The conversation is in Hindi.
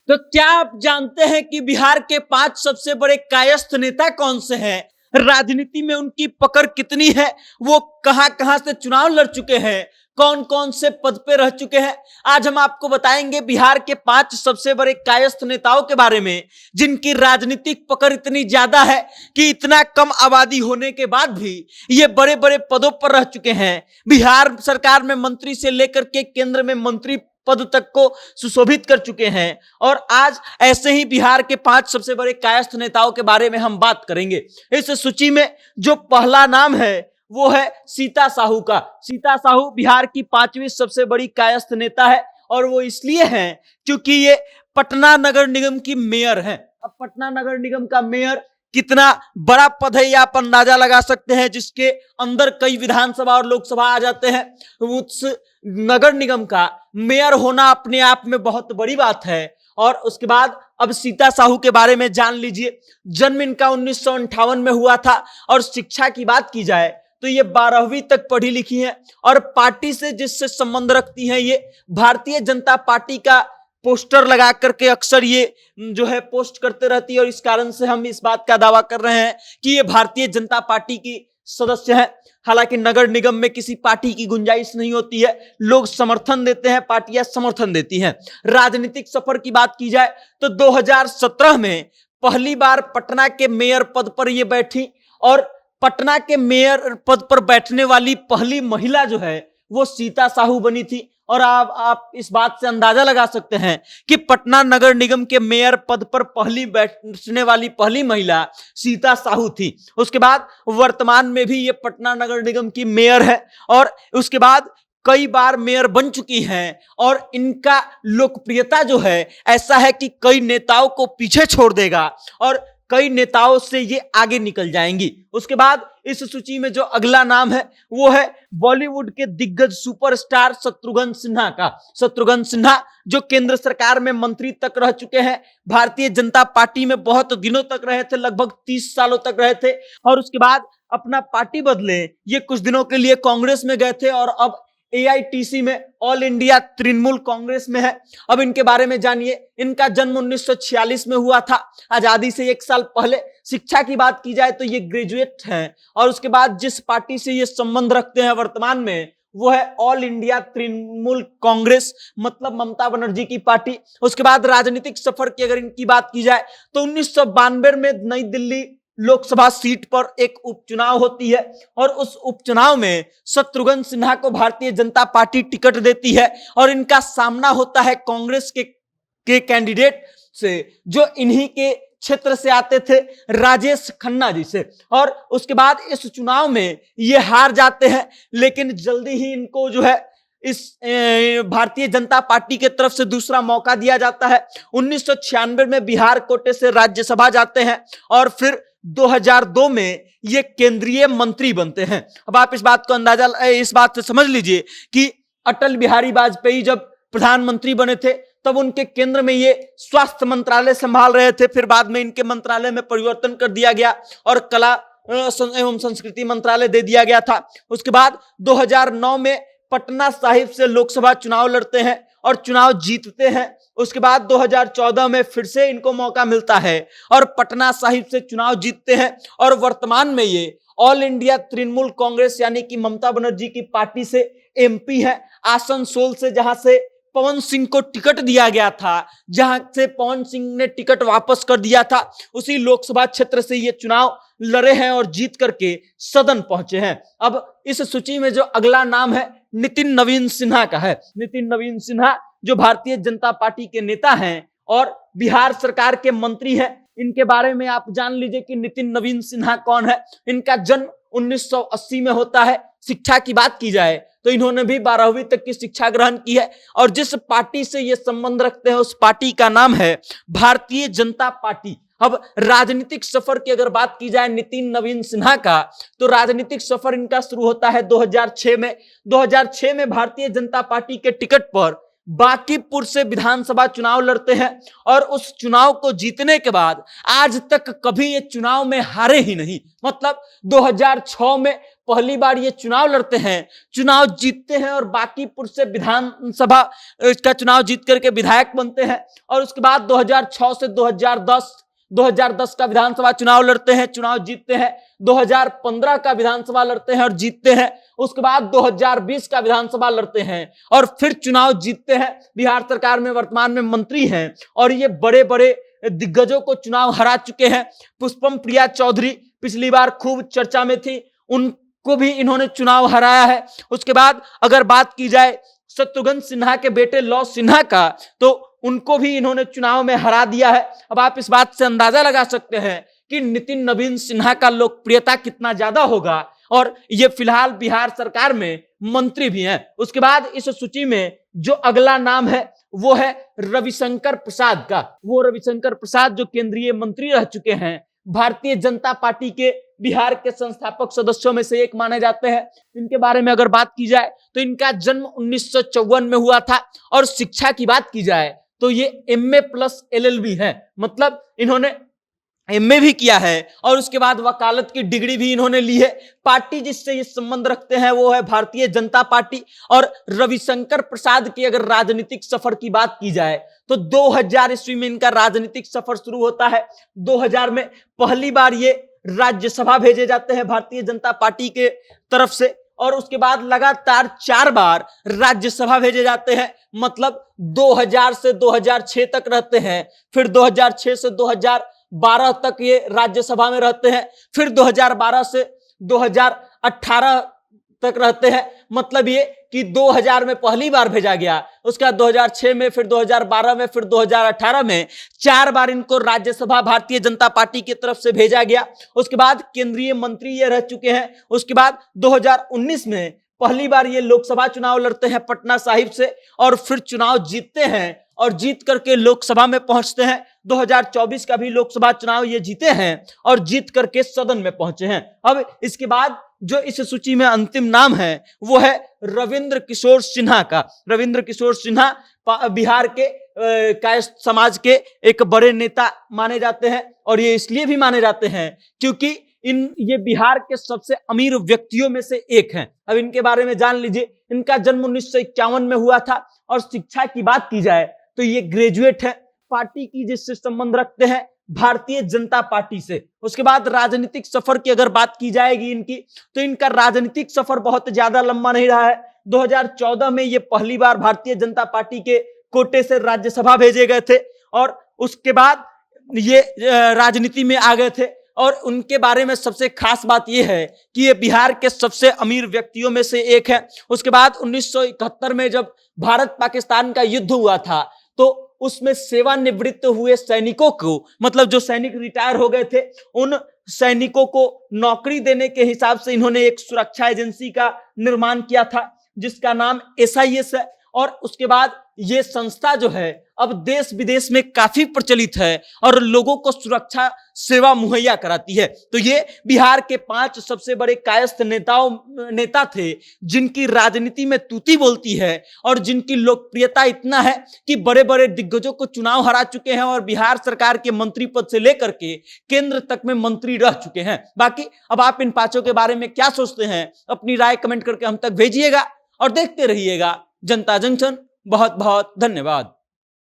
तो क्या आप जानते हैं कि बिहार के 5 सबसे बड़े कायस्थ नेता कौन से हैं? राजनीति में उनकी पकड़ कितनी है? वो कहां कहां से चुनाव लड़ चुके हैं? कौन कौन से पद पे रह चुके हैं? आज हम आपको बताएंगे बिहार के 5 सबसे बड़े कायस्थ नेताओं के बारे में, जिनकी राजनीतिक पकड़ इतनी ज्यादा है कि इतना कम आबादी होने के बाद भी ये बड़े बड़े पदों पर रह चुके हैं। बिहार सरकार में मंत्री से लेकर के केंद्र में मंत्री पद तक को सुशोभित कर चुके हैं। और आज ऐसे ही बिहार के 5 सबसे बड़े कायस्थ नेताओं के बारे में हम बात करेंगे। इस सूची में जो पहला नाम है वो है सीता साहू का। सीता साहू बिहार की 5वीं सबसे बड़ी कायस्थ नेता है और वो इसलिए हैं क्योंकि ये पटना नगर निगम की मेयर हैं। अब पटना नगर निगम का मेयर कितना बड़ा पद है ये आप अंदाजा लगा सकते हैं, जिसके अंदर कई विधानसभा और लोकसभा आ जाते हैं। उस नगर निगम का मेयर होना अपने आप में बहुत बड़ी बात है। और उसके बाद अब सीता साहू के बारे में जान लीजिए। जन्म इनका 1958 में हुआ था और शिक्षा की बात की जाए तो ये 12वीं तक पढ़ी लिखी हैं और पार्टी से जिससे संबंध रखती हैं ये भारतीय जनता पार्टी का पोस्टर लगा करके अक्सर ये जो है पोस्ट करते रहती है और इस कारण से हम इस बात का दावा कर रहे हैं कि ये भारतीय जनता पार्टी की सदस्य हैं। हालांकि नगर निगम में किसी पार्टी की गुंजाइश नहीं होती है, लोग समर्थन देते हैं, पार्टियां समर्थन देती हैं। राजनीतिक सफर की बात की जाए तो 2017 में पहली बार पटना के मेयर पद पर ये बैठी और पटना के मेयर पद पर बैठने वाली पहली महिला जो है वो सीता साहू बनी थी। और आप इस बात से अंदाजा लगा सकते हैं कि पटना नगर निगम के मेयर पद पर पहली बैठने वाली पहली महिला सीता साहू थी। उसके बाद वर्तमान में भी ये पटना नगर निगम की मेयर है और उसके बाद कई बार मेयर बन चुकी हैं और इनका लोकप्रियता जो है ऐसा है कि कई नेताओं को पीछे छोड़ देगा और कई नेताओं से ये आगे निकल जाएंगी। उसके बाद इस सूची में जो अगला नाम है वो है बॉलीवुड के दिग्गज सुपरस्टार शत्रुघ्न सिन्हा का। शत्रुघ्न सिन्हा जो केंद्र सरकार में मंत्री तक रह चुके हैं, भारतीय जनता पार्टी में बहुत दिनों तक रहे थे, लगभग 30 सालों तक रहे थे और उसके बाद अपना पार्टी बदले ये कुछ दिनों के लिए कांग्रेस में गए थे और अब AITC में ऑल इंडिया तृणमूल कांग्रेस में है। अब इनके बारे में जानिए। इनका जन्म 1946 में हुआ था, आजादी से 1 साल पहले। शिक्षा की बात की जाए तो ये ग्रेजुएट हैं और उसके बाद जिस पार्टी से ये संबंध रखते हैं वर्तमान में वो है ऑल इंडिया तृणमूल कांग्रेस, मतलब ममता बनर्जी की पार्टी। उसके बाद राजनीतिक सफर की अगर इनकी बात की जाए तो 1992 में नई दिल्ली लोकसभा सीट पर एक उपचुनाव होती है और उस उपचुनाव में शत्रुघ्न सिन्हा को भारतीय जनता पार्टी टिकट देती है और इनका सामना होता है कांग्रेस के कैंडिडेट से जो इन्हीं के क्षेत्र से आते थे, राजेश खन्ना जी से। और उसके बाद इस चुनाव में ये हार जाते हैं, लेकिन जल्दी ही इनको जो है इस भारतीय जनता पार्टी के तरफ से दूसरा मौका दिया जाता है। 1996 में बिहार कोटे से राज्यसभा जाते हैं और फिर 2002 में ये केंद्रीय मंत्री बनते हैं। अब आप इस बात से समझ लीजिए कि अटल बिहारी वाजपेयी जब प्रधानमंत्री बने थे तब उनके केंद्र में ये स्वास्थ्य मंत्रालय संभाल रहे थे, फिर बाद में इनके मंत्रालय में परिवर्तन कर दिया गया और कला एवं संस्कृति मंत्रालय दे दिया गया था। उसके बाद 2009 में पटना साहिब से लोकसभा चुनाव लड़ते हैं और चुनाव जीतते हैं। उसके बाद 2014 में फिर से इनको मौका मिलता है और पटना साहिब से चुनाव जीतते हैं और वर्तमान में ये ऑल इंडिया तृणमूल कांग्रेस यानी कि ममता बनर्जी की पार्टी से MP है। आसनसोल से जहां से पवन सिंह को टिकट दिया गया था, जहां से पवन सिंह ने टिकट वापस कर दिया था, उसी लोकसभा क्षेत्र से ये चुनाव लड़े हैं और जीत करके सदन पहुंचे हैं। अब इस सूची में जो अगला नाम है नितिन नवीन सिन्हा का है। नितिन नवीन सिन्हा जो भारतीय जनता पार्टी के नेता हैं और बिहार सरकार के मंत्री हैं। इनके बारे में आप जान लीजिए कि नितिन नवीन सिन्हा कौन है। इनका जन्म 1980 में होता है। शिक्षा की बात की जाए तो इन्होंने भी 12वीं तक की शिक्षा ग्रहण की है और जिस पार्टी से ये संबंध रखते हैं उस पार्टी का नाम है भारतीय जनता पार्टी। अब राजनीतिक सफर की अगर बात की जाए नितिन नवीन सिन्हा का तो राजनीतिक सफर इनका शुरू होता है 2006 में। 2006 में भारतीय जनता पार्टी के टिकट पर बांकीपुर से विधानसभा चुनाव लड़ते हैं और उस चुनाव को जीतने के बाद आज तक कभी ये चुनाव में हारे ही नहीं। मतलब 2006 में पहली बार ये चुनाव लड़ते हैं, चुनाव जीतते हैं और बांकीपुर से विधानसभा का चुनाव जीत करके विधायक बनते हैं। और उसके बाद 2006 से 2010 का विधानसभा चुनाव लड़ते हैं, चुनाव जीतते हैं। 2015 का विधानसभा लड़ते हैं और जीतते हैं। उसके बाद 2020 का विधानसभा लड़ते हैं और फिर चुनाव जीतते हैं। बिहार सरकार में वर्तमान में मंत्री हैं और ये बड़े बड़े दिग्गजों को चुनाव हरा चुके हैं। पुष्पम प्रिया चौधरी पिछली बार खूब चर्चा में थी, उनको भी इन्होंने चुनाव हराया है। उसके बाद अगर बात की जाए शत्रुघ्न सिन्हा के बेटे लव सिन्हा का, तो उनको भी इन्होंने चुनाव में हरा दिया है। अब आप इस बात से अंदाजा लगा सकते हैं कि नितिन नवीन सिन्हा का लोकप्रियता कितना ज्यादा होगा और ये फिलहाल बिहार सरकार में मंत्री भी हैं। उसके बाद इस सूची में जो अगला नाम है वो है रविशंकर प्रसाद का। वो रविशंकर प्रसाद जो केंद्रीय मंत्री रह चुके हैं, भारतीय जनता पार्टी के बिहार के संस्थापक सदस्यों में से एक माने जाते हैं। इनके बारे में अगर बात की जाए तो इनका जन्म 1954 में हुआ था और शिक्षा की बात की जाए तो ये MA प्लस LLB है, मतलब इन्होंने MA भी किया है और उसके बाद वकालत की डिग्री भी इन्होंने ली है। पार्टी जिससे ये संबंध रखते हैं वो है भारतीय जनता पार्टी। और रविशंकर प्रसाद की अगर राजनीतिक सफर की बात की जाए तो 2000 ईस्वी में इनका राजनीतिक सफर शुरू होता है। 2000 में पहली बार ये राज्यसभा भेजे जाते हैं भारतीय जनता पार्टी के तरफ से और उसके बाद लगातार 4 बार राज्यसभा भेजे जाते हैं, मतलब 2000 से 2006 तक रहते हैं, फिर 2006 से 2012 तक ये राज्यसभा में रहते हैं, फिर 2012 से 2018 तक रहते हैं। मतलब ये कि 2000 में पहली बार भेजा गया, उसके बाद 2006 में, फिर 2012 में, फिर 2018 में 4 बार इनको राज्यसभा भारतीय जनता पार्टी की तरफ से भेजा गया। उसके बाद केंद्रीय मंत्री ये रह चुके हैं। उसके बाद 2019 में पहली बार ये लोकसभा चुनाव लड़ते हैं पटना साहिब से और फिर चुनाव जीतते हैं और जीत करके लोकसभा में पहुंचते हैं। 2024 का भी लोकसभा चुनाव ये जीते हैं और जीत करके सदन में पहुंचे हैं। अब इसके बाद जो इस सूची में अंतिम नाम है वो है रविंद्र किशोर सिन्हा का। रविंद्र किशोर सिन्हा बिहार के कायस्थ समाज के एक बड़े नेता माने जाते हैं और ये इसलिए भी माने जाते हैं क्योंकि ये बिहार के सबसे अमीर व्यक्तियों में से एक हैं। अब इनके बारे में जान लीजिए। इनका जन्म 1951 में हुआ था और शिक्षा की बात की जाए तो ये ग्रेजुएट है। पार्टी की जिससे संबंध रखते हैं भारतीय जनता पार्टी से। उसके बाद राजनीतिक सफर की अगर बात की जाएगी इनकी, तो इनका राजनीतिक सफर बहुत ज्यादा लंबा नहीं रहा है। 2014 में ये पहली बार भारतीय जनता पार्टी के कोटे से राज्यसभा भेजे गए थे और उसके बाद ये राजनीति में आ गए थे। और उनके बारे में सबसे खास बात यह है कि ये बिहार के सबसे अमीर व्यक्तियों में से एक है। उसके बाद 1971 में जब भारत पाकिस्तान का युद्ध हुआ था तो उसमें सेवानिवृत्त हुए सैनिकों को, मतलब जो सैनिक रिटायर हो गए थे, उन सैनिकों को नौकरी देने के हिसाब से इन्होंने एक सुरक्षा एजेंसी का निर्माण किया था जिसका नाम SIS है। और उसके बाद ये संस्था जो है अब देश विदेश में काफी प्रचलित है और लोगों को सुरक्षा सेवा मुहैया कराती है। तो ये बिहार के 5 सबसे बड़े कायस्थ नेता थे जिनकी राजनीति में तूती बोलती है और जिनकी लोकप्रियता इतना है कि बड़े बड़े दिग्गजों को चुनाव हरा चुके हैं और बिहार सरकार के मंत्री पद से लेकर के केंद्र तक में मंत्री रह चुके हैं। बाकी अब आप इन 5 के बारे में क्या सोचते हैं, अपनी राय कमेंट करके हम तक भेजिएगा और देखते रहिएगा जनता जंक्शन। बहुत बहुत धन्यवाद।